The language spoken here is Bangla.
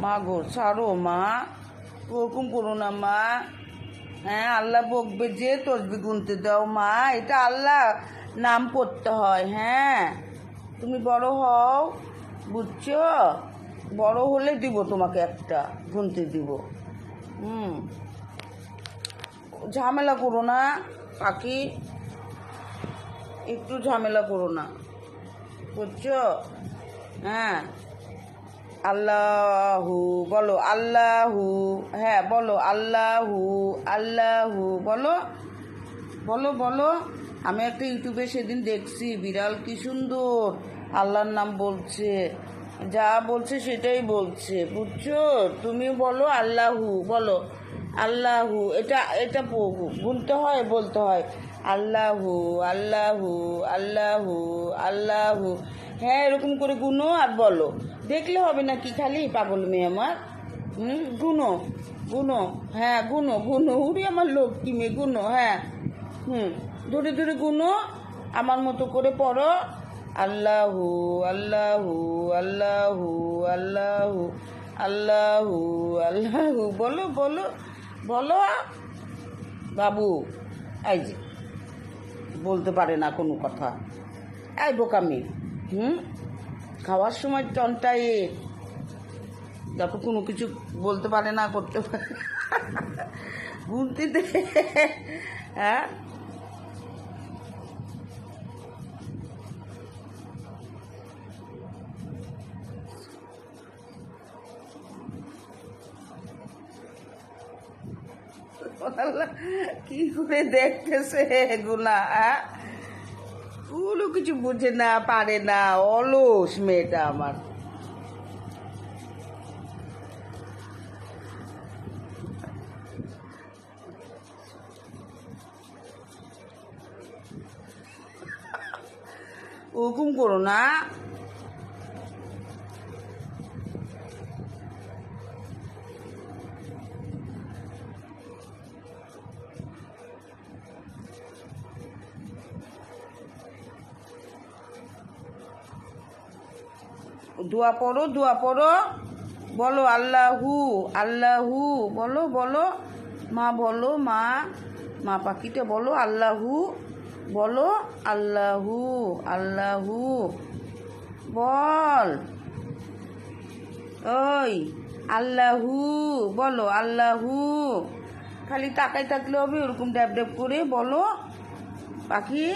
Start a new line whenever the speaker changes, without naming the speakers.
মা গো ছাড়ো মা, ওরকম করো না মা। হ্যাঁ, আল্লাহ বকবে যে তসবি গুনতে দাও মা, এটা আল্লাহ নাম করতে হয়। হ্যাঁ, তুমি বড় হও, বুঝছো? বড় হলে দিব তোমাকে একটা গুনতে দিব। ঝামেলা করো না পাখি, একটু ঝামেলা করো না, বুঝছো? হ্যাঁ, আল্লাহু বলো, আল্লাহু। হ্যাঁ বলো, আল্লাহু আল্লাহু বলো বলো বলো। আমি একটা ইউটিউবে সেদিন দেখছি, বিড়াল কি সুন্দর আল্লাহর নাম বলছে, যা বলছে সেটাই বলছে, বুঝছো? তুমিও বলো আল্লাহু, বলো আল্লাহু। এটা এটা গুনতে হয়, বলতে হয় আল্লাহু আল্লাহু আল্লাহু আল্লাহু। হ্যাঁ, এরকম করে গুনো আর বলো, দেখলে হবে না কি খালি পাগল মেয়ে আমার। গুনো গুনো, হ্যাঁ গুনো গুনো, উড়ি আমার লক্ষ্মী মেয়ে, গুনো। হ্যাঁ, ধরে ধরে গুনো, আমার মতো করে পড়ো। আল্লাহু আল্লাহু আল্লাহু আল্লাহু আল্লাহু আল্লাহু বলো বলো বলো। বাবু এই যে বলতে পারে না কোনো কথা, এই বোকামি। খাওয়ার সময় টনটাই দেখো, কোনো কিছু বলতে পারে না, করতে পারে গুনতে দে। হ্যাঁ, কি করে দেখতেছে এগুলা? কোনো কিছু বুঝে না, পারে না, অলস মেয়েটা আমার। ওরকম করো না। দোয়া পড়ো, দোয়া পড়ো, বলো আল্লাহু আল্লাহু বলো বলো। মা বলো, মা মা পাখিটা বলো আল্লাহু, বলো আল্লাহু আল্লাহু বল। ওই আল্লাহু বলো, আল্লাহু। খালি তাকাই থাকলে হবে? ওরকম ড্যাব ড্যাব করে বলো পাখি।